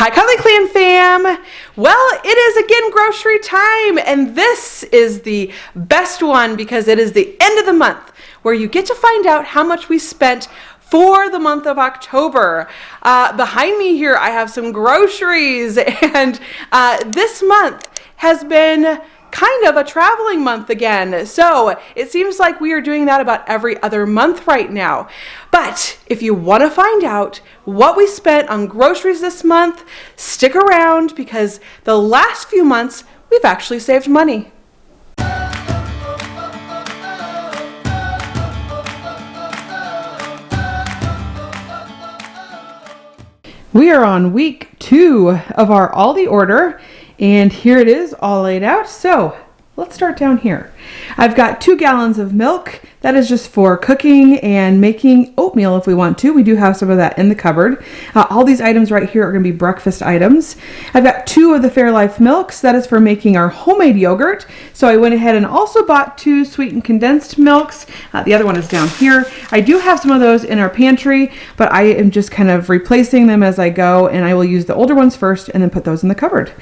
Hi Connelly Clan fam! Well, it is again grocery time, and this is the best one because it is the end of the month where you get to find out how much we spent for the month of October. Behind me here I have some groceries, and this month has been kind of a traveling month again. So it seems like we are doing that about every other month right now. But if you want to find out what we spent on groceries this month, stick around because the last few months we've actually saved money. We are on week 2 of our Aldi order. And here it is all laid out. So let's start down here. I've got 2 gallons of milk. That is just for cooking and making oatmeal if we want to. We do have some of that in the cupboard. All these items right here are going to be breakfast items. I've got 2 of the Fairlife milks. That is for making our homemade yogurt. So I went ahead and also bought 2 sweetened condensed milks. The other one is down here. I do have some of those in our pantry, but I am just kind of replacing them as I go, and I will use the older ones first and then put those in the cupboard.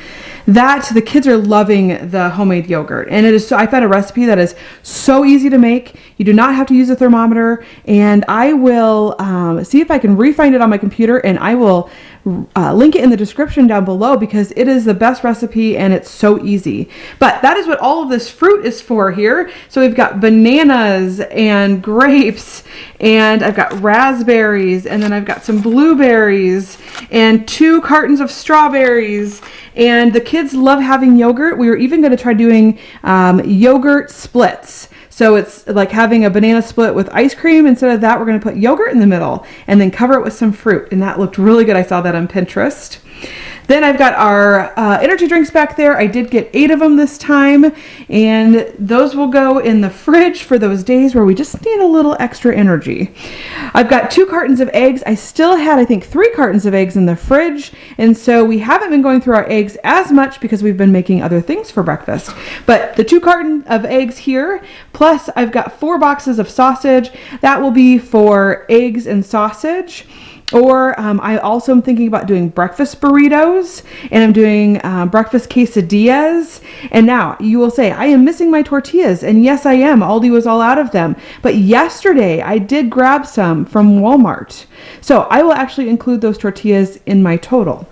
The kids are loving the homemade yogurt, and it is so, I found a recipe that is so easy to make. You do not have to use a thermometer, and I will see if I can re-find it on my computer, and I will link it in the description down below because it is the best recipe and it's so easy. But that is what all of this fruit is for here. So we've got bananas and grapes, and I've got raspberries, and then I've got some blueberries and 2 cartons of strawberries. And the kids love having yogurt. We were even going to try doing yogurt splits. So it's like having a banana split with ice cream. Instead of that, we're going to put yogurt in the middle and then cover it with some fruit. And that looked really good. I saw that on Pinterest. Then I've got our energy drinks back there. I did get 8 of them this time, and those will go in the fridge for those days where we just need a little extra energy. I've got 2 cartons of eggs. I still had, I think, 3 cartons of eggs in the fridge, and so we haven't been going through our eggs as much because we've been making other things for breakfast. But the 2 cartons of eggs here, plus I've got 4 boxes of sausage. That will be for eggs and sausage. Or I also am thinking about doing breakfast burritos, and I'm doing breakfast quesadillas. And now you will say, I am missing my tortillas. And yes, I am. Aldi was all out of them. But yesterday I did grab some from Walmart. So I will actually include those tortillas in my total.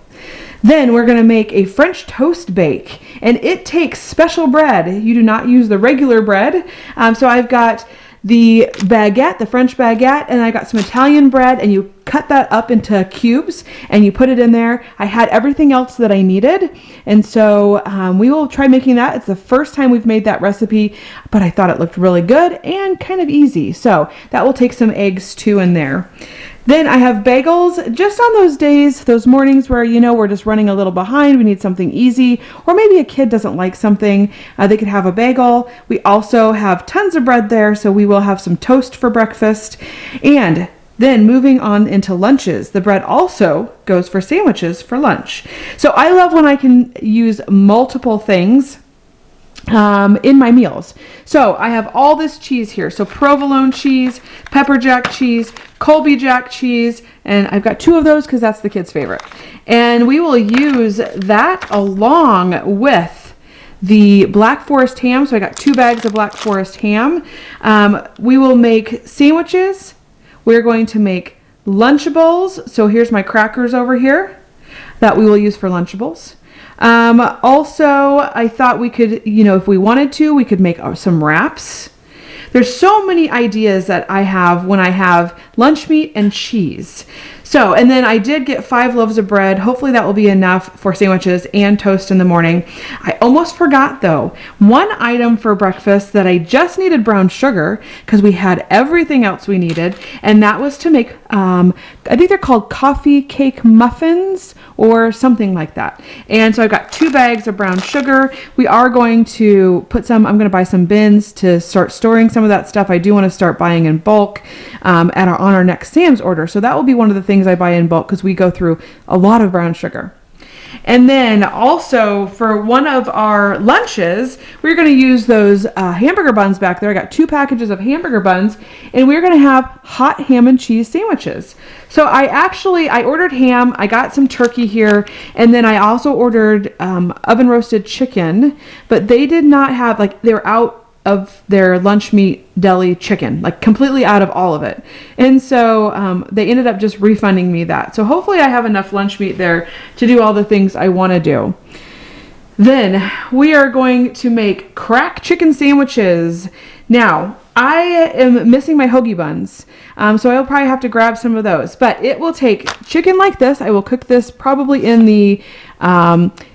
Then we're going to make a French toast bake, and it takes special bread. You do not use the regular bread. So I've got the baguette, the French baguette, and I got some Italian bread, and you cut that up into cubes and you put it in there. I had everything else that I needed, and so we will try making that. It's the first time we've made that recipe, but I thought it looked really good and kind of easy. So that will take some eggs too in there. Then I have bagels just on those days, those mornings where, we're just running a little behind. We need something easy, or maybe a kid doesn't like something. They could have a bagel. We also have tons of bread there, so we will have some toast for breakfast. And then moving on into lunches, the bread also goes for sandwiches for lunch. So I love when I can use multiple things in my meals. So I have all this cheese here. So provolone cheese, pepper jack cheese, Colby jack cheese, and I've got 2 of those because that's the kids' favorite. And we will use that along with the Black Forest ham. So I got 2 bags of Black Forest ham. We will make sandwiches. We're going to make Lunchables. So here's my crackers over here that we will use for Lunchables. Also, I thought we could, if we wanted to, we could make some wraps. There's so many ideas that I have when I have lunch meat and cheese. So, and then I did get 5 loaves of bread. Hopefully that will be enough for sandwiches and toast in the morning. I almost forgot though, one item for breakfast that I just needed brown sugar because we had everything else we needed, and that was to make, I think they're called coffee cake muffins or something like that. And so I've got 2 bags of brown sugar. We are going to I'm going to buy some bins to start storing some of that stuff. I do want to start buying in bulk on our next Sam's order. So that will be one of the things I buy in bulk because we go through a lot of brown sugar. And then also for one of our lunches, we're going to use those hamburger buns back there. I got 2 packages of hamburger buns, and we're going to have hot ham and cheese sandwiches. So I ordered ham, I got some turkey here, and then I also ordered oven roasted chicken, but they did not have, like, they were out of their lunch meat deli chicken, like completely out of all of it. And so they ended up just refunding me that. So hopefully I have enough lunch meat there to do all the things I want to do. Then we are going to make crack chicken sandwiches. Now, I am missing my hoagie buns, so I'll probably have to grab some of those. But it will take chicken like this. I will cook this probably in the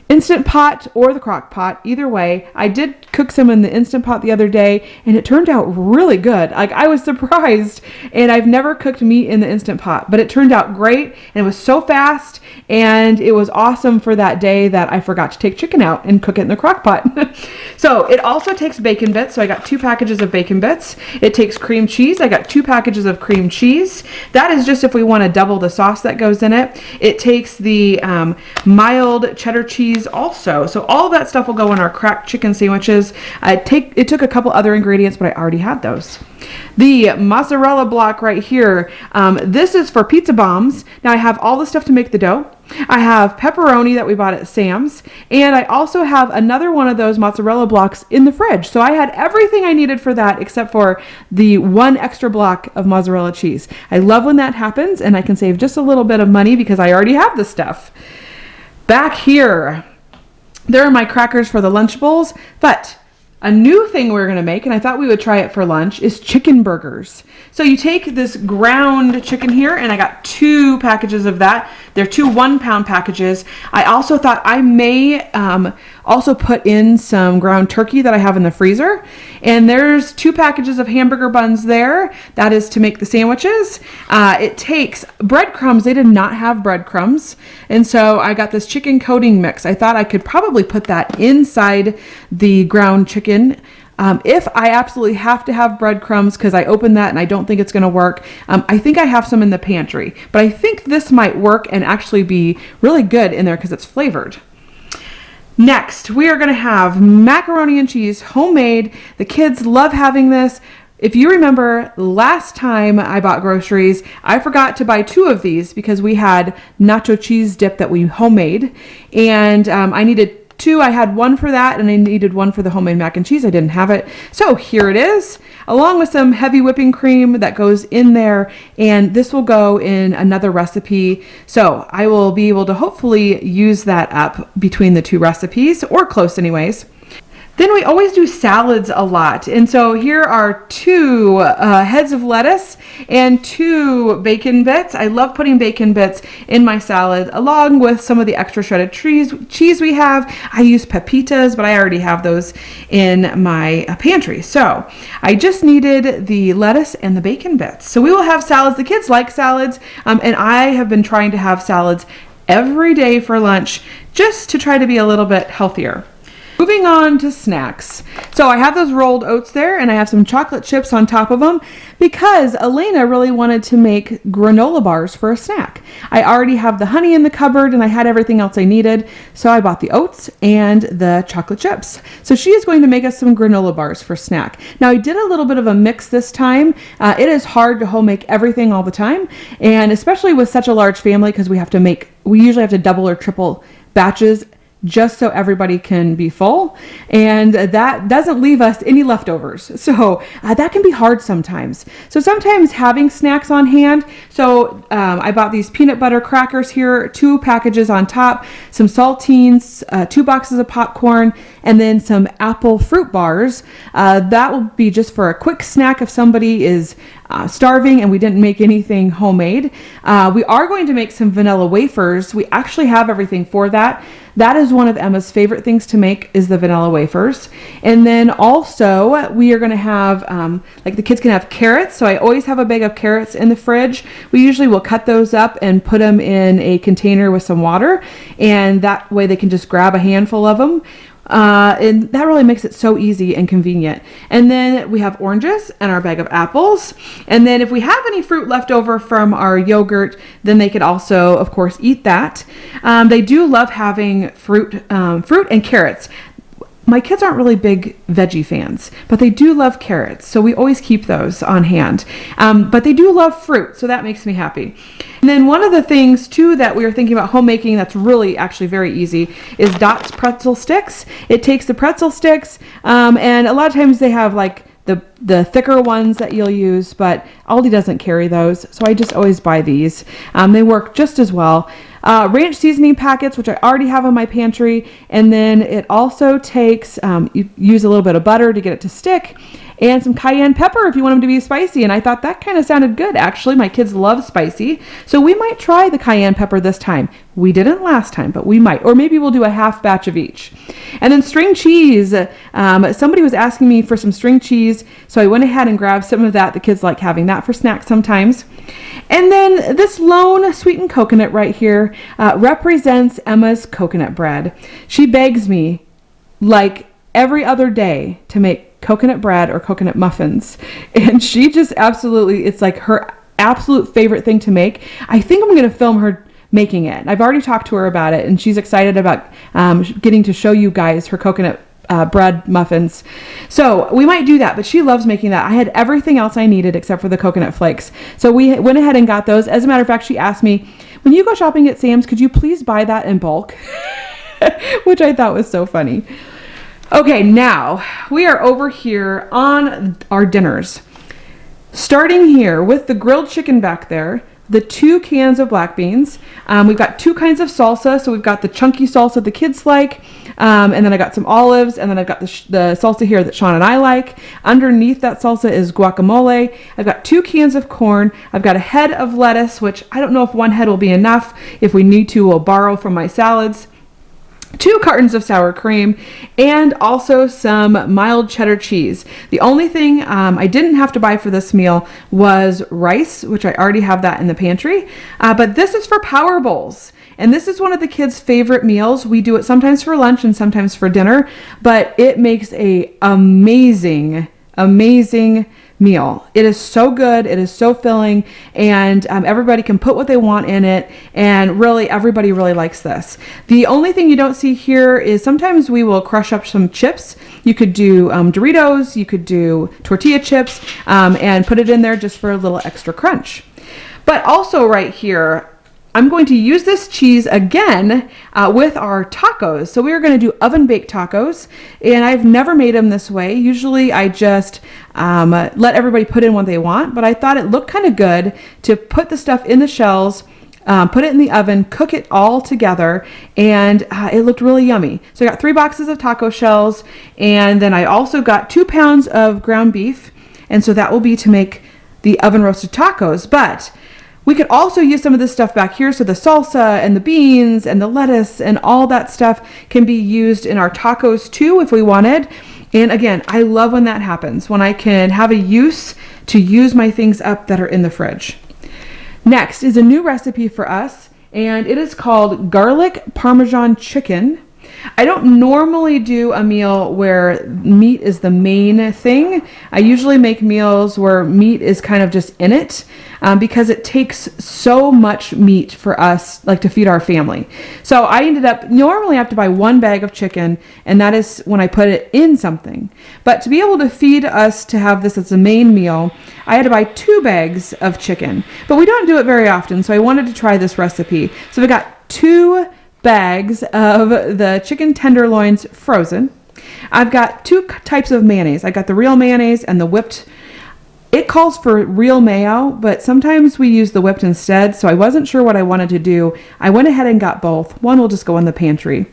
Instant Pot or the crock pot, either way. I did cook some in the Instant Pot the other day, and it turned out really good. Like, I was surprised, and I've never cooked meat in the Instant Pot, but it turned out great, and it was so fast, and it was awesome for that day that I forgot to take chicken out and cook it in the crock pot. So it also takes bacon bits, so I got 2 packages of bacon bits. It takes cream cheese. I got 2 packages of cream cheese. That is just if we want to double the sauce that goes in it. It takes the mild cheddar cheese also. So all of that stuff will go in our cracked chicken sandwiches. It took a couple other ingredients, but I already had those. The mozzarella block right here, this is for pizza bombs. Now I have all the stuff to make the dough. I have pepperoni that we bought at Sam's, and I also have another one of those mozzarella blocks in the fridge. So I had everything I needed for that except for the 1 extra block of mozzarella cheese. I love when that happens, and I can save just a little bit of money because I already have the stuff. Back here, there are my crackers for the Lunchables, but a new thing we're going to make, and I thought we would try it for lunch, is chicken burgers. So you take this ground chicken here, and I got 2 packages of that. They're 2 1-pound packages. I also thought I may also put in some ground turkey that I have in the freezer. And there's 2 packages of hamburger buns there. That is to make the sandwiches. It takes breadcrumbs. They did not have breadcrumbs. And so I got this chicken coating mix. I thought I could probably put that inside the ground chicken. If I absolutely have to have breadcrumbs, because I opened that and I don't think it's going to work, I think I have some in the pantry. But I think this might work and actually be really good in there because it's flavored. Next, we are going to have macaroni and cheese, homemade. The kids love having this. If you remember last time I bought groceries, I forgot to buy 2 of these because we had nacho cheese dip that we homemade, and I needed 2. I had 1 for that, and I needed 1 for the homemade mac and cheese. I didn't have it. So here it is, along with some heavy whipping cream that goes in there, and this will go in another recipe. So I will be able to hopefully use that up between the 2 recipes, or close anyways. Then we always do salads a lot. And so here are 2 heads of lettuce and 2 bacon bits. I love putting bacon bits in my salad along with some of the extra shredded cheese we have. I use pepitas, but I already have those in my pantry. So I just needed the lettuce and the bacon bits. So we will have salads. The kids like salads, and I have been trying to have salads every day for lunch just to try to be a little bit healthier. Moving on to snacks. So I have those rolled oats there, and I have some chocolate chips on top of them because Elena really wanted to make granola bars for a snack. I already have the honey in the cupboard, and I had everything else I needed, so I bought the oats and the chocolate chips. So she is going to make us some granola bars for snack. Now I did a little bit of a mix this time. It is hard to home make everything all the time, and especially with such a large family because we usually have to double or triple batches just so everybody can be full, and that doesn't leave us any leftovers. So that can be hard sometimes. So sometimes having snacks on hand. So I bought these peanut butter crackers here, 2 packages on top, some saltines, 2 boxes of popcorn, and then some apple fruit bars. That will be just for a quick snack if somebody is starving and we didn't make anything homemade. We are going to make some vanilla wafers. We actually have everything for that. That is one of Emma's favorite things to make, is the vanilla wafers. And then also we are going to have, like the kids can have carrots. So I always have a bag of carrots in the fridge. We usually will cut those up and put them in a container with some water. And that way they can just grab a handful of them. And that really makes it so easy and convenient. And then we have oranges and our bag of apples. And then if we have any fruit left over from our yogurt, then they could also, of course, eat that. They do love having fruit and carrots. My kids aren't really big veggie fans, but they do love carrots, so we always keep those on hand. But they do love fruit, so that makes me happy. And then one of the things, too, that we were thinking about homemaking that's really actually very easy is Dot's pretzel sticks. It takes the pretzel sticks, and a lot of times they have like the thicker ones that you'll use, but Aldi doesn't carry those, so I just always buy these. They work just as well. Ranch seasoning packets, which I already have in my pantry, and then it also takes, you use a little bit of butter to get it to stick, and some cayenne pepper if you want them to be spicy, and I thought that kind of sounded good, actually. My kids love spicy, so we might try the cayenne pepper this time. We didn't last time, but we might, or maybe we'll do a half batch of each. And then string cheese. Somebody was asking me for some string cheese, so I went ahead and grabbed some of that. The kids like having that for snacks sometimes. And then this lone sweetened coconut right here represents Emma's coconut bread. She begs me like every other day to make coconut bread or coconut muffins, and she just absolutely, it's like her absolute favorite thing to make. I think I'm going to film her making it. I've already talked to her about it, and she's excited about getting to show you guys her coconut bread muffins. So we might do that, but she loves making that. I had everything else I needed except for the coconut flakes. So we went ahead and got those. As a matter of fact, she asked me, when you go shopping at Sam's, could you please buy that in bulk? Which I thought was so funny. Okay, now we are over here on our dinners. Starting here with the grilled chicken back there, the 2 cans of black beans. We've got 2 kinds of salsa. So we've got the chunky salsa the kids like, and then I got some olives, and then I've got the salsa here that Sean and I like. Underneath that salsa is guacamole. I've got 2 cans of corn. I've got a head of lettuce, which I don't know if 1 head will be enough. If we need to, we'll borrow from my salads. 2 cartons of sour cream, and also some mild cheddar cheese. The only thing I didn't have to buy for this meal was rice, which I already have that in the pantry. But this is for power bowls. And this is one of the kids' favorite meals. We do it sometimes for lunch and sometimes for dinner, but it makes a amazing meal. It is so good. It is so filling, and everybody can put what they want in it, and really everybody really likes this. The only thing you don't see here is sometimes we will crush up some chips. You could do Doritos, you could do tortilla chips, and put it in there just for a little extra crunch. But also right here, I'm going to use this cheese again with our tacos. So we're going to do oven baked tacos, and I've never made them this way. Usually I just let everybody put in what they want, but I thought it looked kind of good to put the stuff in the shells, put it in the oven, cook it all together, and it looked really yummy. So I got 3 boxes of taco shells, and then I also got 2 pounds of ground beef, and so that will be to make the oven roasted tacos. But we could also use some of this stuff back here, so the salsa and the beans and the lettuce and all that stuff can be used in our tacos too if we wanted. And again, I love when that happens, when I can have a use to use my things up that are in the fridge. Next is a new recipe for us, and it is called garlic parmesan chicken. I don't normally do a meal where meat is the main thing. I usually make meals where meat is kind of just in it, because it takes so much meat for us, like to feed our family. So I ended up normally I have to buy 1 bag of chicken, and that is when I put it in something. But to be able to feed us to have this as a main meal, I had to buy 2 bags of chicken. But we don't do it very often, so I wanted to try this recipe. So we got 2 bags of the chicken tenderloins frozen. I've got 2 types of mayonnaise. I got the real mayonnaise and the whipped. It calls for real mayo, but sometimes we use the whipped instead, so I wasn't sure what I wanted to do. I went ahead and got both. One will just go in the pantry.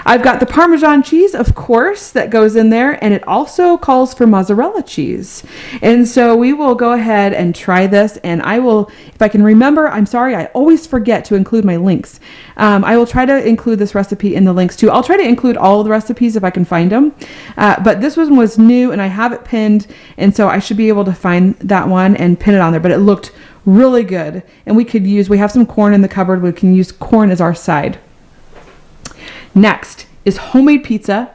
I've got the Parmesan cheese, of course, that goes in there, and it also calls for mozzarella cheese. And so we will go ahead and try this, and I will, if I can remember, I'm sorry, I always forget to include my links. I will try to include this recipe in the links too. I'll try to include all of the recipes if I can find them. But this one was new, and I have it pinned, and so I should be able to find that one and pin it on there. But it looked really good, and we have some corn in the cupboard. We can use corn as our side. Next is homemade pizza.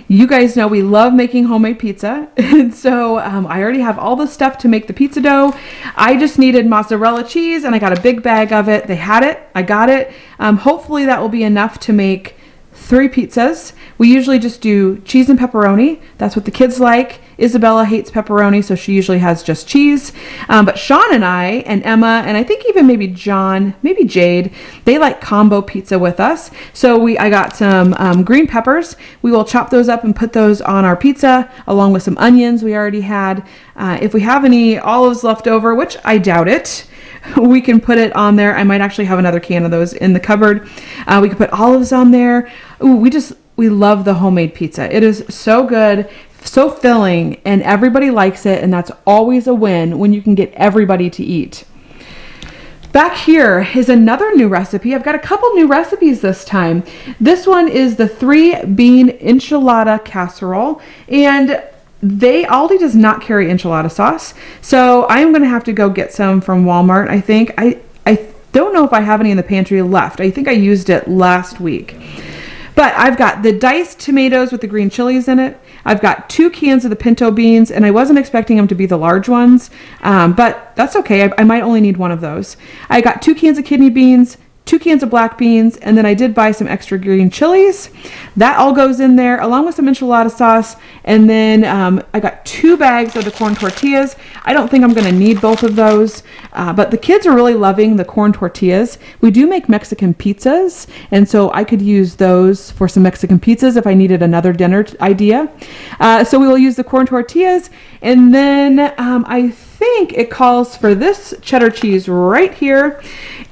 You guys know we love making homemade pizza. And so I already have all the stuff to make the pizza dough. I just needed mozzarella cheese and I got a big bag of it. They had it. I got it. Hopefully that will be enough to make 3 pizzas. We usually just do cheese and pepperoni. That's what the kids like. Isabella hates pepperoni, so she usually has just cheese. But Sean and I and Emma, and I think even maybe John, maybe Jade, they like combo pizza with us. So I got some green peppers. We will chop those up and put those on our pizza along with some onions we already had. If we have any olives left over, which I doubt it, we can put it on there. I might actually have another can of those in the cupboard. We can put olives on there. Ooh, we love the homemade pizza. It is so good, so filling, and everybody likes it, and that's always a win when you can get everybody to eat. Back here is another new recipe. I've got a couple new recipes this time. This one is the 3-bean enchilada casserole, and Aldi does not carry enchilada sauce, so I'm going to have to go get some from Walmart, I think. I don't know if I have any in the pantry left. I think I used it last week. But I've got the diced tomatoes with the green chilies in it. I've got 2 cans of the pinto beans, and I wasn't expecting them to be the large ones, but that's okay. I might only need one of those. I got 2 cans of kidney beans, 2 cans of black beans, and then I did buy some extra green chilies. That all goes in there along with some enchilada sauce. And then I got 2 bags of the corn tortillas. I don't think I'm going to need both of those, but the kids are really loving the corn tortillas. We do make Mexican pizzas, and so I could use those for some Mexican pizzas if I needed another dinner idea. So we will use the corn tortillas, and then I think it calls for this cheddar cheese right here,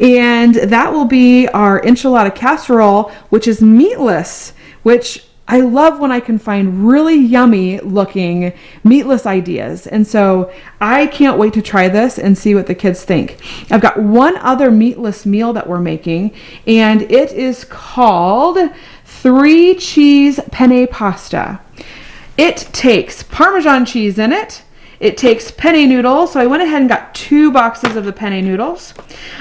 and that will be our enchilada casserole, which is meatless, which I love when I can find really yummy looking meatless ideas. And so I can't wait to try this and see what the kids think. I've got one other meatless meal that we're making, and it is called 3 cheese penne pasta. It takes Parmesan cheese in it. It takes penne noodles, so I went ahead and got 2 boxes of the penne noodles.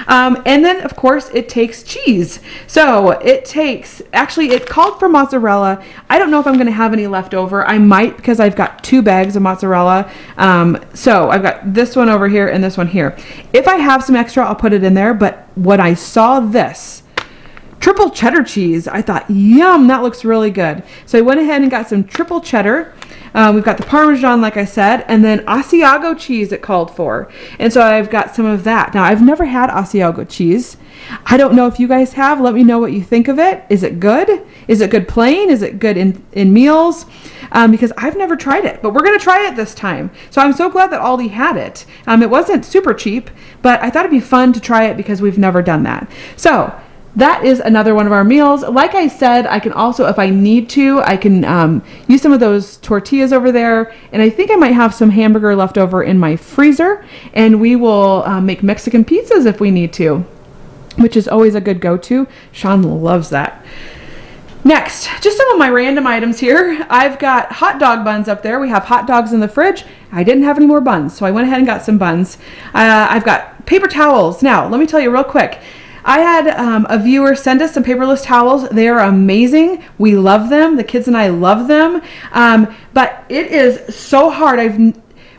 And then, of course, it takes cheese. So it called for mozzarella. I don't know if I'm going to have any left over. I might, because I've got 2 bags of mozzarella. So I've got this one over here and this one here. If I have some extra, I'll put it in there. But when I saw this, triple cheddar cheese, I thought, yum, that looks really good. So I went ahead and got some triple cheddar. We've got the Parmesan, like I said, and then Asiago cheese it called for. And so I've got some of that. Now, I've never had Asiago cheese. I don't know if you guys have. Let me know what you think of it. Is it good? Is it good plain? Is it good in meals? Because I've never tried it, but we're going to try it this time. So I'm so glad that Aldi had it. It wasn't super cheap, but I thought it'd be fun to try it because we've never done that. So that is another one of our meals. Like I said, I can also, if I need to, I can use some of those tortillas over there. And I think I might have some hamburger left over in my freezer. And we will make Mexican pizzas if we need to, which is always a good go-to. Sean loves that. Next, just some of my random items here. I've got hot dog buns up there. We have hot dogs in the fridge. I didn't have any more buns, so I went ahead and got some buns. I've got paper towels. Now, let me tell you real quick. I had a viewer send us some paperless towels. They are amazing. We love them. The kids and I love them. But it is so hard.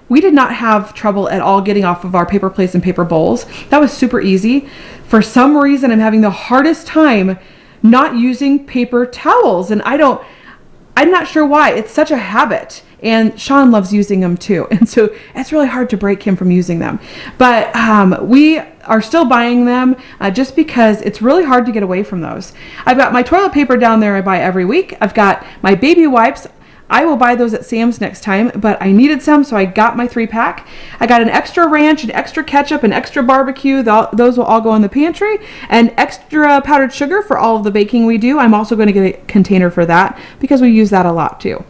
We did not have trouble at all getting off of our paper plates and paper bowls. That was super easy. For some reason, I'm having the hardest time not using paper towels. And I'm not sure why. It's such a habit. And Sean loves using them too. And so it's really hard to break him from using them. But we are still buying them just because it's really hard to get away from those. I've got my toilet paper down there I buy every week. I've got my baby wipes. I will buy those at Sam's next time, but I needed some, so I got my 3-pack. I got an extra ranch, an extra ketchup, an extra barbecue. Those will all go in the pantry. And extra powdered sugar for all of the baking we do. I'm also going to get a container for that because we use that a lot too.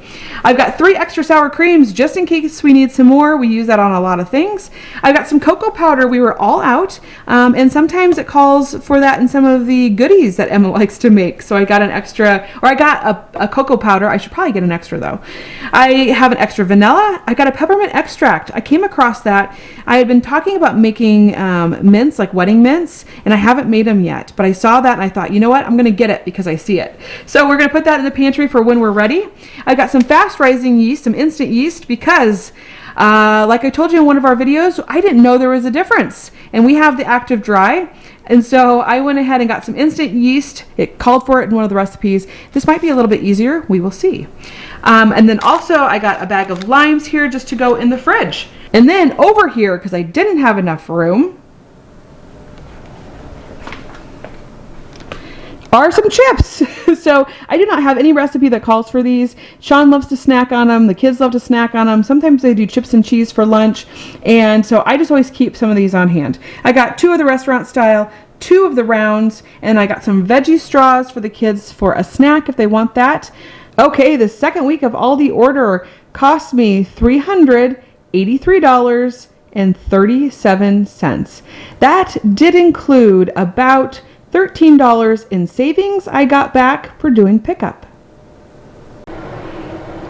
I've got 3 extra sour creams just in case we need some more. We use that on a lot of things. I've got some cocoa powder. We were all out, and sometimes it calls for that in some of the goodies that Emma likes to make. So I got an extra, or I got a cocoa powder. I should probably get an extra though. though. I have an extra vanilla. I got a peppermint extract. I came across that. I had been talking about making mints, like wedding mints, and I haven't made them yet, but I saw that and I thought, you know what, I'm gonna get it because I see it. So we're gonna put that in the pantry for when we're ready. I got some fast rising yeast, some instant yeast, because like I told you in one of our videos, I didn't know there was a difference, and we have the active dry. And so I went ahead and got some instant yeast. It called for it in one of the recipes. This might be a little bit easier. We will see. And then also I got a bag of limes here just to go in the fridge. And then over here, because I didn't have enough room, are some chips. So I do not have any recipe that calls for these. Sean loves to snack on them. The kids love to snack on them. Sometimes they do chips and cheese for lunch. And so I just always keep some of these on hand. I got 2 of the restaurant style, 2 of the rounds, and I got some veggie straws for the kids for a snack if they want that. Okay, the second week of Aldi order cost me $383.37. That did include about $13 in savings I got back for doing pickup.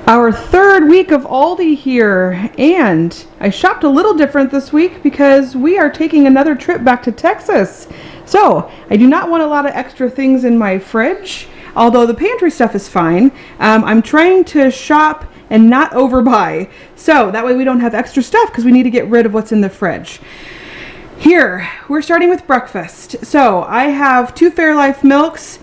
Our third week of Aldi here, and I shopped a little different this week because we are taking another trip back to Texas. So I do not want a lot of extra things in my fridge, although the pantry stuff is fine. I'm trying to shop and not overbuy, so that way we don't have extra stuff because we need to get rid of what's in the fridge. Here, we're starting with breakfast. So I have 2 Fairlife milks.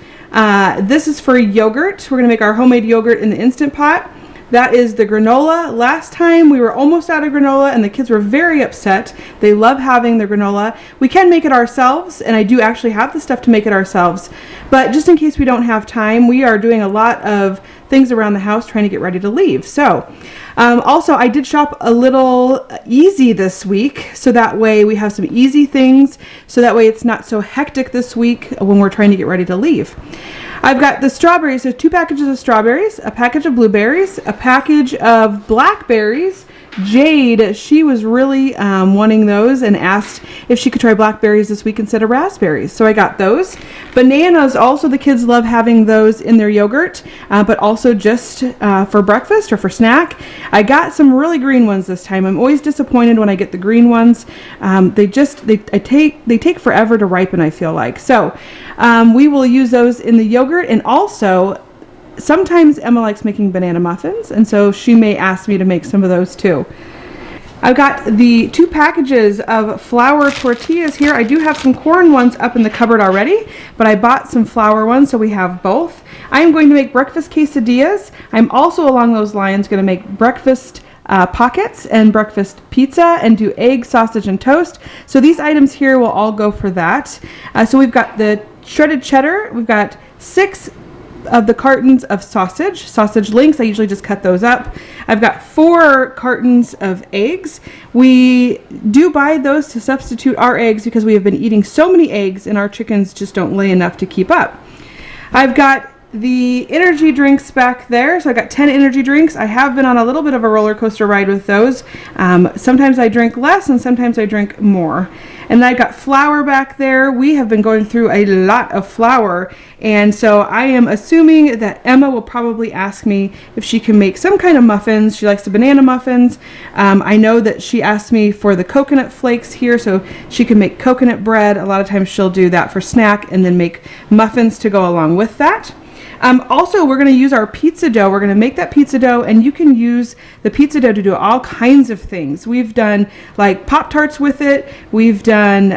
This is for yogurt. We're gonna make our homemade yogurt in the Instant Pot. That is the granola. Last time we were almost out of granola and the kids were very upset. They love having the granola. We can make it ourselves, and I do actually have the stuff to make it ourselves. But just in case we don't have time, we are doing a lot of things around the house trying to get ready to leave. So also I did shop a little easy this week, so that way we have some easy things, so that way it's not so hectic this week when we're trying to get ready to leave. I've got the strawberries. There's 2 packages of strawberries, a package of blueberries, a package of blackberries. Jade, she was really wanting those and asked if she could try blackberries this week instead of raspberries. So I got those. Bananas, also the kids love having those in their yogurt, but also just for breakfast or for snack. I got some really green ones this time. I'm always disappointed when I get the green ones. They take forever to ripen, I feel like. So we will use those in the yogurt, and also sometimes Emma likes making banana muffins, and so she may ask me to make some of those too. I've got the 2 packages of flour tortillas here. I do have some corn ones up in the cupboard already, but I bought some flour ones, so we have both. I am going to make breakfast quesadillas. I'm also along those lines going to make breakfast pockets and breakfast pizza and do egg, sausage, and toast. So these items here will all go for that. So we've got the shredded cheddar. We've got 6 of the cartons of sausage links. I usually just cut those up. I've got 4 cartons of eggs. We do buy those to substitute our eggs because we have been eating so many eggs and our chickens just don't lay enough to keep up. I've got the energy drinks back there. So I got 10 energy drinks. I have been on a little bit of a roller coaster ride with those. Sometimes I drink less and sometimes I drink more. And I got flour back there. We have been going through a lot of flour, and so I am assuming that Emma will probably ask me if she can make some kind of muffins. She likes the banana muffins. I know that she asked me for the coconut flakes here, so she can make coconut bread. A lot of times she'll do that for snack and then make muffins to go along with that. Also, we're going to use our pizza dough. We're going to make that pizza dough, and you can use the pizza dough to do all kinds of things. We've done like Pop-Tarts with it. We've done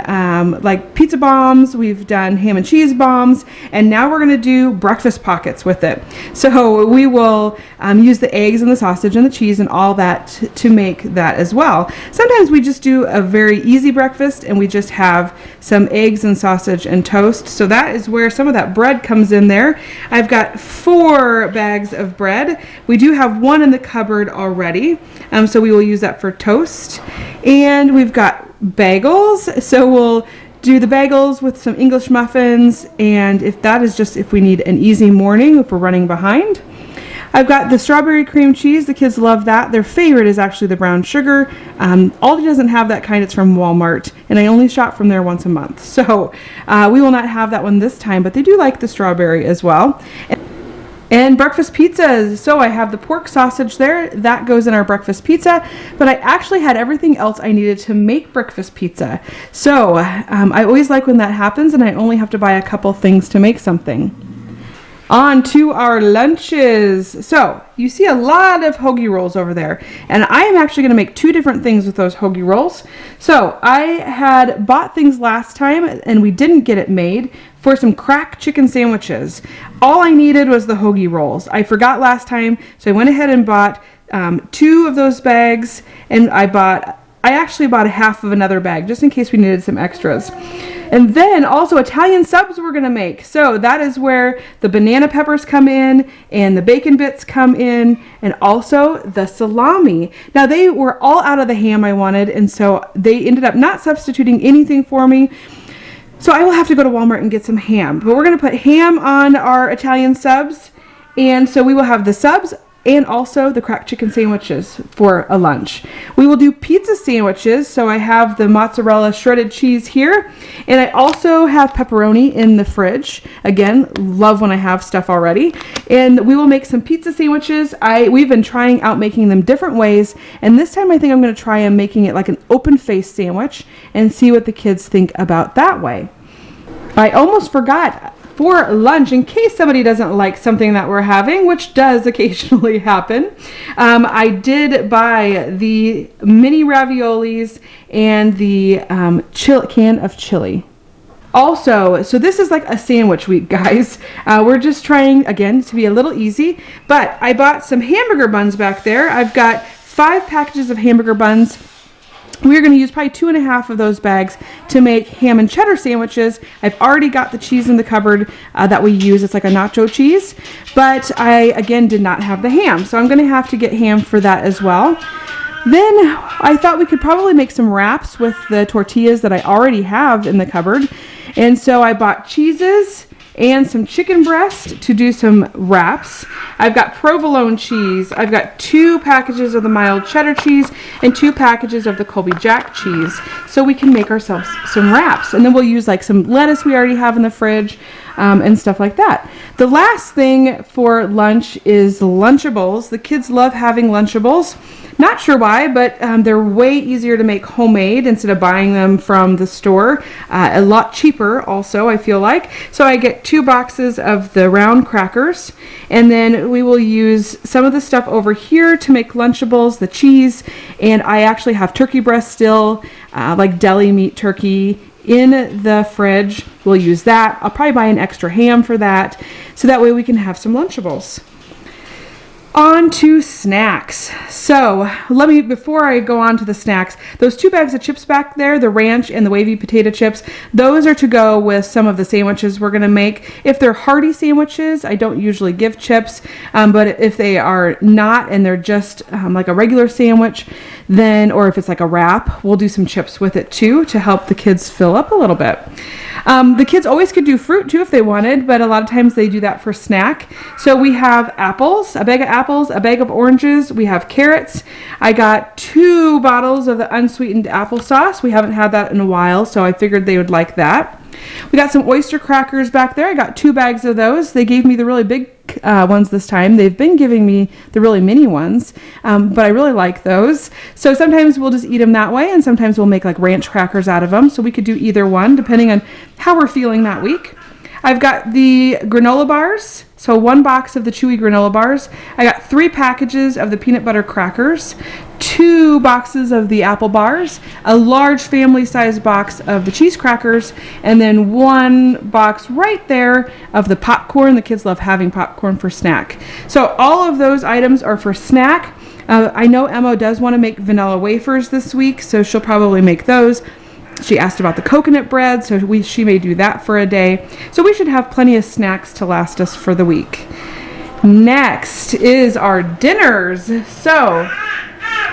like pizza bombs. We've done ham and cheese bombs. And now we're going to do breakfast pockets with it. So we will use the eggs and the sausage and the cheese and all that to make that as well. Sometimes we just do a very easy breakfast and we just have some eggs and sausage and toast. So that is where some of that bread comes in there. I've got 4 bags of bread. We do have 1 in the cupboard already, so we will use that for toast. And we've got bagels, so we'll do the bagels with some English muffins, and if that is just if we need an easy morning, if we're running behind. I've got the strawberry cream cheese. The kids love that. Their favorite is actually the brown sugar. Aldi doesn't have that kind. It's from Walmart, and I only shop from there once a month. So we will not have that one this time, but they do like the strawberry as well. And breakfast pizzas. So I have the pork sausage there. That goes in our breakfast pizza. But I actually had everything else I needed to make breakfast pizza. So I always like when that happens and I only have to buy a couple things to make something. On to our lunches. So you see a lot of hoagie rolls over there. And I am actually going to make two different things with those hoagie rolls. So I had bought things last time and we didn't get it made for some crack chicken sandwiches. All I needed was the hoagie rolls. I forgot last time, so I went ahead and bought 2 of those bags, and I actually bought a half of another bag just in case we needed some extras. And then also Italian subs we're gonna make. So that is where the banana peppers come in and the bacon bits come in and also the salami. Now they were all out of the ham I wanted, and so they ended up not substituting anything for me. So I will have to go to Walmart and get some ham. But we're going to put ham on our Italian subs. And so we will have the subs and also the cracked chicken sandwiches for a lunch. We will do pizza sandwiches. So I have the mozzarella shredded cheese here. And I also have pepperoni in the fridge. Again, love when I have stuff already. And we will make some pizza sandwiches. We've been trying out making them different ways. And this time I think I'm going to try making it like an open face sandwich and see what the kids think about that way. I almost forgot, for lunch, in case somebody doesn't like something that we're having, which does occasionally happen, I did buy the mini raviolis and the can of chili. Also, so this is like a sandwich week, guys. We're just trying, again, to be a little easy, but I bought some hamburger buns back there. I've got 5 packages of hamburger buns. We're going to use probably 2.5 of those bags to make ham and cheddar sandwiches. I've already got the cheese in the cupboard that we use. It's like a nacho cheese, but I, again, did not have the ham. So I'm going to have to get ham for that as well. Then I thought we could probably make some wraps with the tortillas that I already have in the cupboard. And so I bought cheeses and some chicken breast to do some wraps. I've got provolone cheese. I've got 2 packages of the mild cheddar cheese and 2 packages of the Colby Jack cheese, so we can make ourselves some wraps. And then we'll use like some lettuce we already have in the fridge and stuff like that. The last thing for lunch is Lunchables. The kids love having Lunchables. Not sure why, but they're way easier to make homemade instead of buying them from the store. A lot cheaper also, I feel like. So I get 2 boxes of the round crackers, and then we will use some of the stuff over here to make Lunchables, the cheese, and I actually have turkey breast still, like deli meat turkey in the fridge. We'll use that. I'll probably buy an extra ham for that, so that way we can have some Lunchables. On to snacks. So before I go on to the snacks, those 2 bags of chips back there, the ranch and the wavy potato chips, those are to go with some of the sandwiches we're going to make. If they're hearty sandwiches, I don't usually give chips, but if they are not and they're just like a regular sandwich, then, or if it's like a wrap, we'll do some chips with it too to help the kids fill up a little bit. The kids always could do fruit too if they wanted, but a lot of times they do that for snack. So we have apples, a bag of apples, a bag of oranges. We have carrots. I got 2 bottles of the unsweetened applesauce. We haven't had that in a while, so I figured they would like that. We got some oyster crackers back there. I got 2 bags of those. They gave me the really big ones this time. They've been giving me the really mini ones, but I really like those. So sometimes we'll just eat them that way, and sometimes we'll make like ranch crackers out of them. So we could do either one depending on how we're feeling that week. I've got the granola bars. So 1 box of the chewy granola bars. I got 3 packages of the peanut butter crackers, 2 boxes of the apple bars, a large family size box of the cheese crackers, and then 1 box right there of the popcorn. The kids love having popcorn for snack. So all of those items are for snack. I know Emma does want to make vanilla wafers this week, so she'll probably make those. She asked about the coconut bread, so she may do that for a day. So we should have plenty of snacks to last us for the week. Next is our dinners. So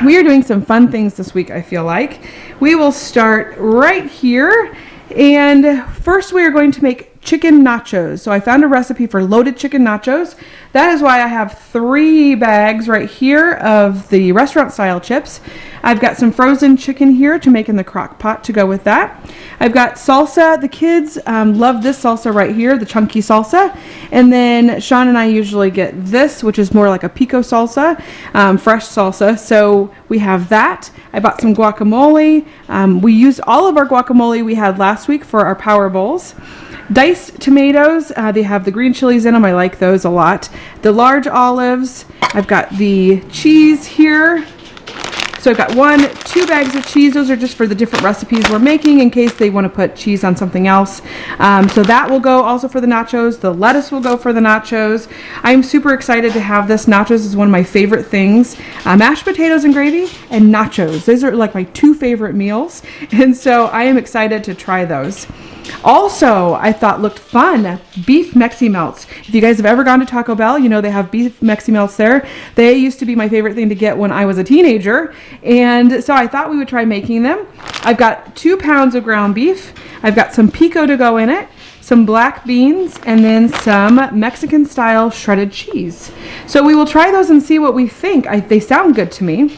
we are doing some fun things this week, I feel like. We will start right here. And first we are going to make chicken nachos. So I found a recipe for loaded chicken nachos. That is why I have 3 bags right here of the restaurant style chips. I've got some frozen chicken here to make in the crock pot to go with that. I've got salsa. The kids love this salsa right here, the chunky salsa. And then Sean and I usually get this, which is more like a pico salsa, fresh salsa. So we have that. I bought some guacamole. We used all of our guacamole we had last week for our power bowls. Diced tomatoes, they have the green chilies in them. I like those a lot. The large olives. I've got the cheese here. So I've got 2 bags of cheese. Those are just for the different recipes we're making in case they want to put cheese on something else. So that will go also for the nachos. The lettuce will go for the nachos. I'm super excited to have this. Nachos is one of my favorite things. Mashed potatoes and gravy and nachos. Those are like my 2 favorite meals. And so I am excited to try those. Also, I thought looked fun, beef Meximelts. If you guys have ever gone to Taco Bell, you know they have beef Meximelts there. They used to be my favorite thing to get when I was a teenager. And so I thought we would try making them. I've got 2 pounds of ground beef. I've got some pico to go in it, some black beans, and then some Mexican style shredded cheese. So we will try those and see what we think. They sound good to me.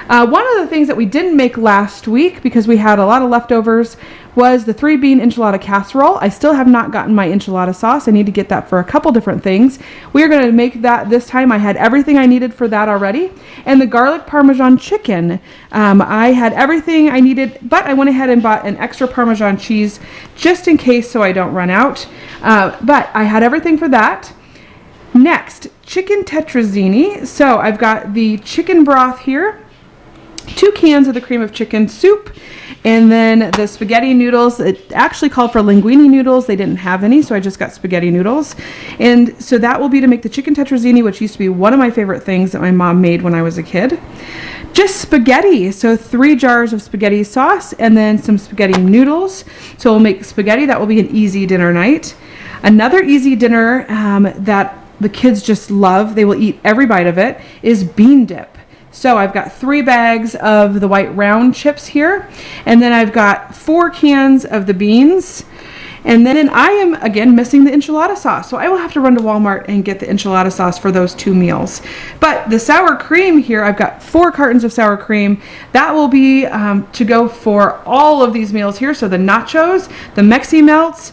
One of the things that we didn't make last week because we had a lot of leftovers was the 3-bean enchilada casserole. I still have not gotten my enchilada sauce. I need to get that for a couple different things. We are going to make that this time. I had everything I needed for that already. And the garlic parmesan chicken. I had everything I needed, but I went ahead and bought an extra parmesan cheese just in case so I don't run out. But I had everything for that. Next, chicken tetrazzini. So I've got the chicken broth here. 2 cans of the cream of chicken soup, and then the spaghetti noodles. It actually called for linguine noodles. They didn't have any, so I just got spaghetti noodles. And so that will be to make the chicken tetrazzini, which used to be one of my favorite things that my mom made when I was a kid. Just spaghetti, so 3 jars of spaghetti sauce, and then some spaghetti noodles. So we'll make spaghetti. That will be an easy dinner night. Another easy dinner that the kids just love, they will eat every bite of it, is bean dip. So I've got 3 bags of the white round chips here, and then I've got 4 cans of the beans, and then I am again missing the enchilada sauce, so I will have to run to Walmart and get the enchilada sauce for those 2 meals. But the sour cream here, I've got 4 cartons of sour cream. That will be to go for all of these meals here. So the nachos, the Meximelts,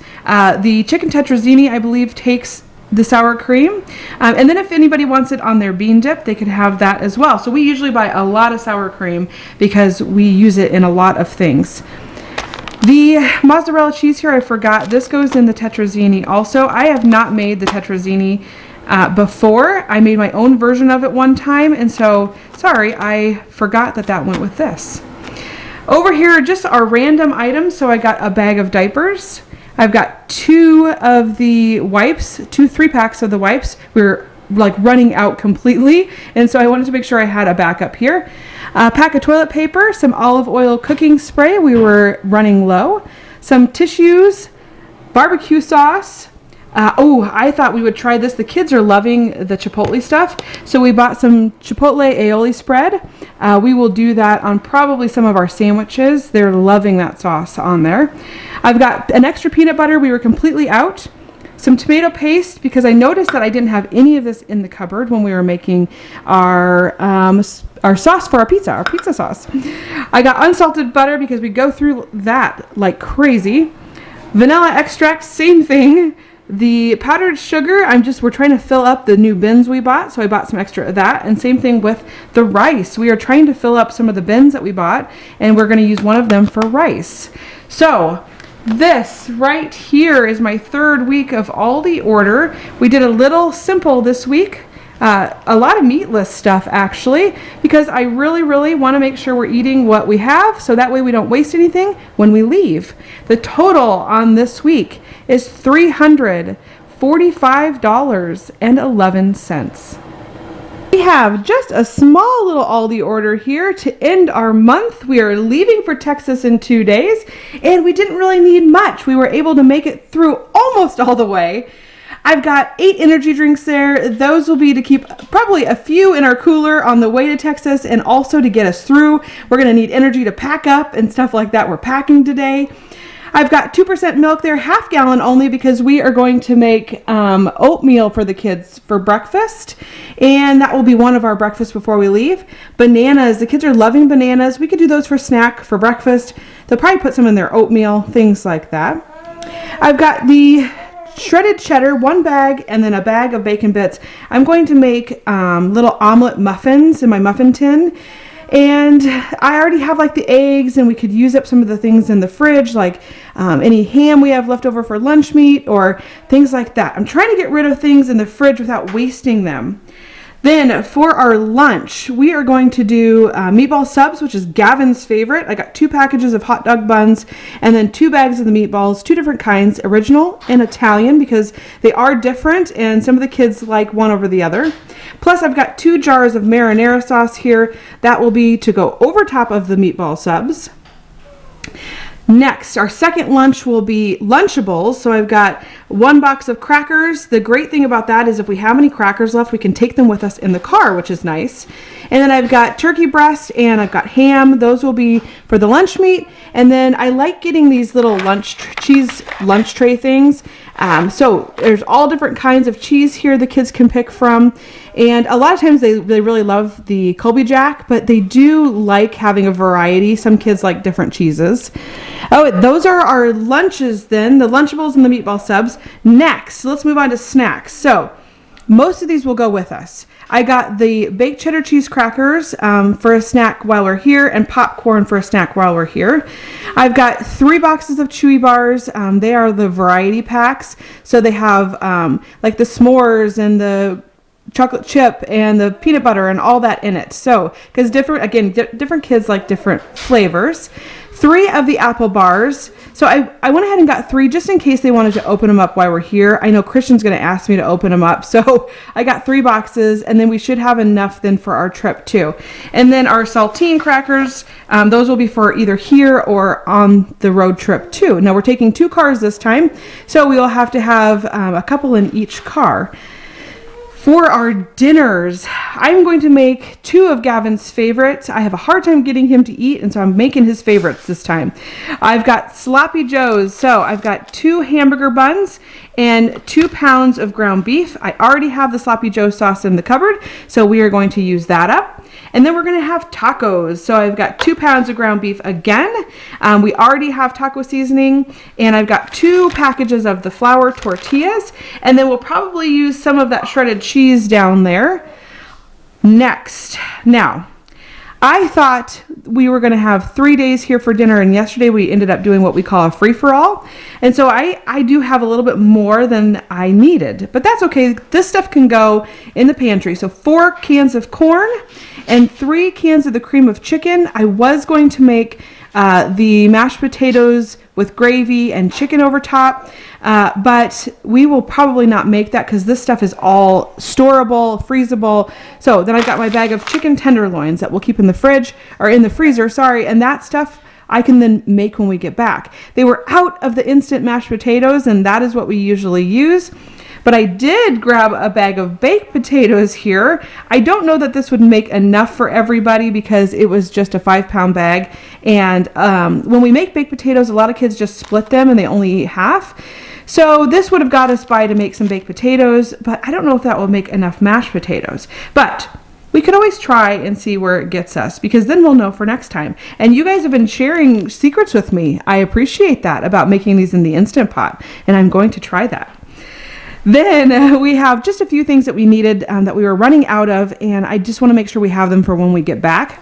the chicken tetrazzini, I believe takes the sour cream, and then if anybody wants it on their bean dip, they could have that as well. So we usually buy a lot of sour cream because we use it in a lot of things. The mozzarella cheese here, I forgot, this goes in the tetrazzini also. I have not made the tetrazzini before. I made my own version of it one time, and so sorry, I forgot that that went with this. Over here, just our random items. So I got a bag of diapers. I've got 2 of the wipes, 3 packs of the wipes. We were like running out completely, and so I wanted to make sure I had a backup here. A pack of toilet paper, some olive oil cooking spray. We were running low. Some tissues, barbecue sauce. I thought we would try this. The kids are loving the chipotle stuff, so we bought some chipotle aioli spread. We will do that on probably some of our sandwiches. They're loving that sauce on there. I've got an extra peanut butter. We were completely out. Some tomato paste, because I noticed that I didn't have any of this in the cupboard when we were making our sauce for our pizza sauce. I got unsalted butter because we go through that like crazy. Vanilla extract, same thing. The powdered sugar, we're trying to fill up the new bins we bought, so I bought some extra of that. And same thing with the rice. We are trying to fill up some of the bins that we bought, and we're going to use one of them for rice. So this right here is my 3rd week of Aldi order. We did a little simple this week. A lot of meatless stuff actually, because I really want to make sure we're eating what we have, so that way we don't waste anything when we leave. The total on this week is $345.11. We have just a small little Aldi order here to end our month. We are leaving for Texas in 2 days, and we didn't really need much. We were able to make it through almost all the way. I've got 8 energy drinks there. Those will be to keep probably a few in our cooler on the way to Texas, and also to get us through. We're going to need energy to pack up and stuff like that. We're packing today. I've got 2% milk there, half gallon only, because we are going to make oatmeal for the kids for breakfast. And that will be one of our breakfasts before we leave. Bananas, the kids are loving bananas. We could do those for snack, for breakfast. They'll probably put some in their oatmeal, things like that. I've got the shredded cheddar, 1 bag, and then a bag of bacon bits. I'm going to make little omelet muffins in my muffin tin. And I already have like the eggs, and we could use up some of the things in the fridge, like any ham we have left over for lunch meat or things like that. I'm trying to get rid of things in the fridge without wasting them. Then for our lunch, we are going to do meatball subs, which is Gavin's favorite. I got 2 packages of hot dog buns and then 2 bags of the meatballs, 2 different kinds, original and Italian, because they are different and some of the kids like one over the other. Plus I've got 2 jars of marinara sauce here. That will be to go over top of the meatball subs. Next, our second lunch will be Lunchables. So I've got 1 box of crackers. The great thing about that is if we have any crackers left, we can take them with us in the car, which is nice. And then I've got turkey breast and I've got ham. Those will be for the lunch meat. And then I like getting these little cheese lunch tray things. So there's all different kinds of cheese here the kids can pick from. And a lot of times they really love the Colby Jack, but they do like having a variety. Some kids like different cheeses. Oh, those are our lunches then, the Lunchables and the meatball subs. Next, let's move on to snacks. So most of these will go with us. I got the baked cheddar cheese crackers for a snack while we're here, and popcorn for a snack while we're here. I've got 3 boxes of Chewy bars. They are the variety packs. So they have like the s'mores and the chocolate chip and the peanut butter and all that in it. So, because different kids like different flavors. 3 of the apple bars. So I went ahead and got 3 just in case they wanted to open them up while we're here. I know Christian's going to ask me to open them up. So I got 3 boxes, and then we should have enough then for our trip too. And then our saltine crackers, those will be for either here or on the road trip too. Now we're taking 2 cars this time, so we will have to have a couple in each car. For our dinners, I'm going to make 2 of Gavin's favorites. I have a hard time getting him to eat, and so I'm making his favorites this time. I've got Sloppy Joe's. So I've got 2 hamburger buns and 2 pounds of ground beef. I already have the Sloppy Joe sauce in the cupboard, so we are going to use that up. And then we're going to have tacos. So I've got 2 pounds of ground beef again. We already have taco seasoning, and I've got 2 packages of the flour tortillas, and then we'll probably use some of that shredded cheese down there. Next, now, I thought we were going to have 3 days here for dinner, and yesterday we ended up doing what we call a free-for-all. And so I do have a little bit more than I needed, but that's okay. This stuff can go in the pantry. So 4 cans of corn and 3 cans of the cream of chicken. I was going to make the mashed potatoes with gravy and chicken over top, but we will probably not make that because this stuff is all storable, freezable. So then I've got my bag of chicken tenderloins that we'll keep in the fridge, or in the freezer, sorry, and that stuff I can then make when we get back. They were out of the instant mashed potatoes, and that is what we usually use. But I did grab a bag of baked potatoes here. I don't know that this would make enough for everybody because it was just a 5-pound bag. And when we make baked potatoes, a lot of kids just split them and they only eat half. So this would have got us by to make some baked potatoes, but I don't know if that will make enough mashed potatoes. But we could always try and see where it gets us, because then we'll know for next time. And you guys have been sharing secrets with me. I appreciate that about making these in the Instant Pot, and I'm going to try that. Then we have just a few things that we needed that we were running out of, and I just want to make sure we have them for when we get back.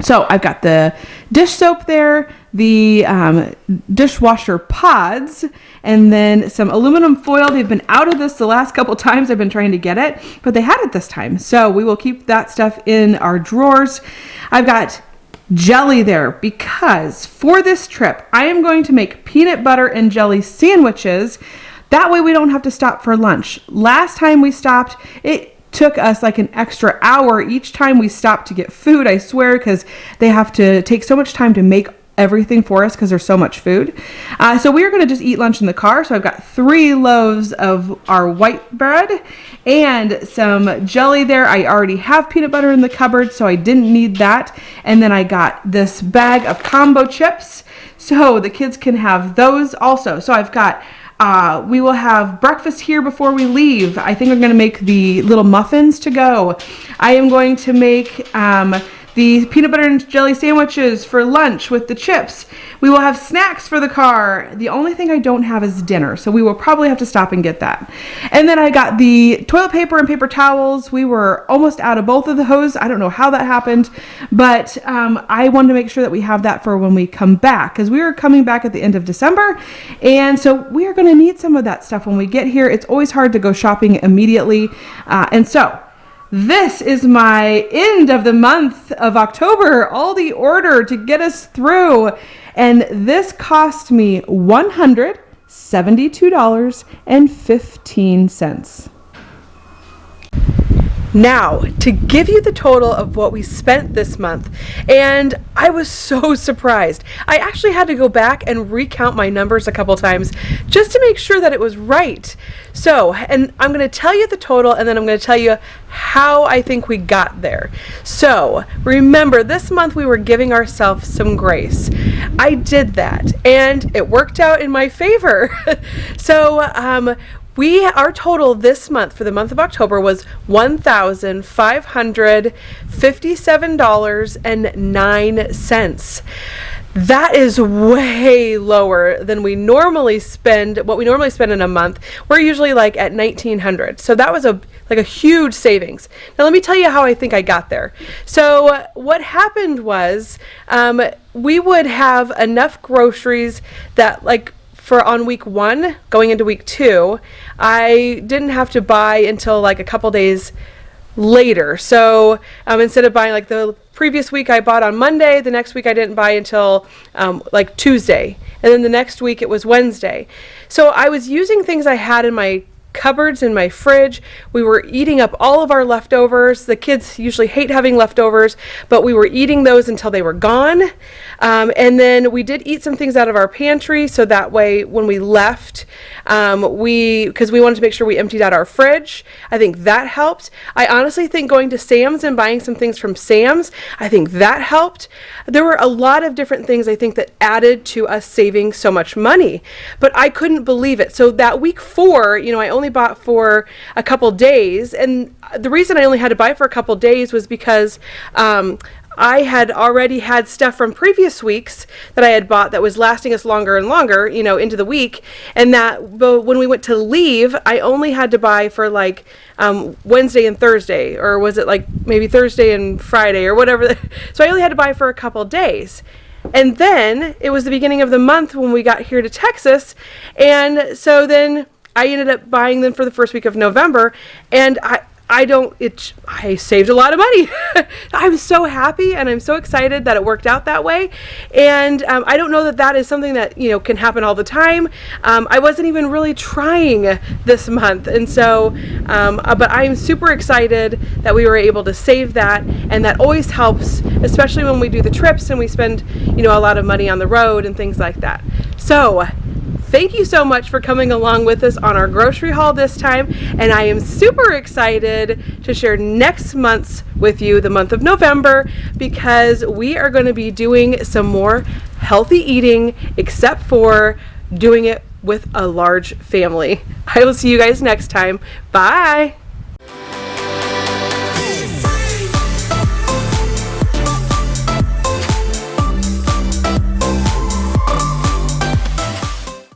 So I've got the dish soap there, the dishwasher pods, and then some aluminum foil. They've been out of this the last couple times I've been trying to get it, but they had it this time. So we will keep that stuff in our drawers. I've got jelly there because for this trip, I am going to make peanut butter and jelly sandwiches. That way we don't have to stop for lunch. Last time we stopped, it took us like an extra hour each time we stopped to get food, I swear, because they have to take so much time to make everything for us because there's so much food. So we are going to just eat lunch in the car. So I've got 3 loaves of our white bread and some jelly there. I already have peanut butter in the cupboard, so I didn't need that. And then I got this bag of combo chips. so the kids can have those also. So I've got, we will have breakfast here before we leave. I think I'm going to make the little muffins to go. I am going to make the peanut butter and jelly sandwiches for lunch with the chips. We will have snacks for the car. The only thing I don't have is dinner, so we will probably have to stop and get that. And then I got the toilet paper and paper towels. We were almost out of both of those. I don't know how that happened, but I wanted to make sure that we have that for when we come back, because we are coming back at the end of December, and so we are going to need some of that stuff when we get here. It's always hard to go shopping immediately, and so this is my end of the month of October, all the order to get us through. And this cost me $172.15. Now, to give you the total of what we spent this month, and I was so surprised. I actually had to go back and recount my numbers a couple times just to make sure that it was right. So, and I'm going to tell you the total, and then I'm going to tell you how I think we got there. So, remember, this month we were giving ourselves some grace. I did that, and it worked out in my favor. So, our total this month for the month of October was $1,557.09. That is way lower than we normally spend, what we normally spend in a month. We're usually like at $1,900. So that was a huge savings. Now let me tell you how I think I got there. So what happened was we would have enough groceries that for on week 1 going into week 2, I didn't have to buy until a couple days later. So instead of buying the previous week, I bought on Monday. The next week I didn't buy until Tuesday, and then the next week it was Wednesday. So I was using things I had in my cupboards in my fridge. We were eating up all of our leftovers. The kids usually hate having leftovers, but we were eating those until they were gone. And then we did eat some things out of our pantry, so that way when we left, because we wanted to make sure we emptied out our fridge. I think that helped. I honestly think going to Sam's and buying some things from Sam's, I think that helped. There were a lot of different things I think that added to us saving so much money, but I couldn't believe it. So that week 4, I only bought for a couple days, and the reason I only had to buy for a couple days was because I had already had stuff from previous weeks that I had bought that was lasting us longer and longer, into the week, and that when we went to leave, I only had to buy for Wednesday and Thursday, or was it maybe Thursday and Friday or whatever. So I only had to buy for a couple days. And then it was the beginning of the month when we got here to Texas, and so then I ended up buying them for the first week of November, and I saved a lot of money. I'm so happy, and I'm so excited that it worked out that way. And I don't know that is something that can happen all the time. I wasn't even really trying this month, and so but I'm super excited that we were able to save that, and that always helps, especially when we do the trips and we spend a lot of money on the road and things like that. So thank you so much for coming along with us on our grocery haul this time, and I am super excited to share next month's with you, the month of November, because we are going to be doing some more healthy eating, except for doing it with a large family. I will see you guys next time. Bye!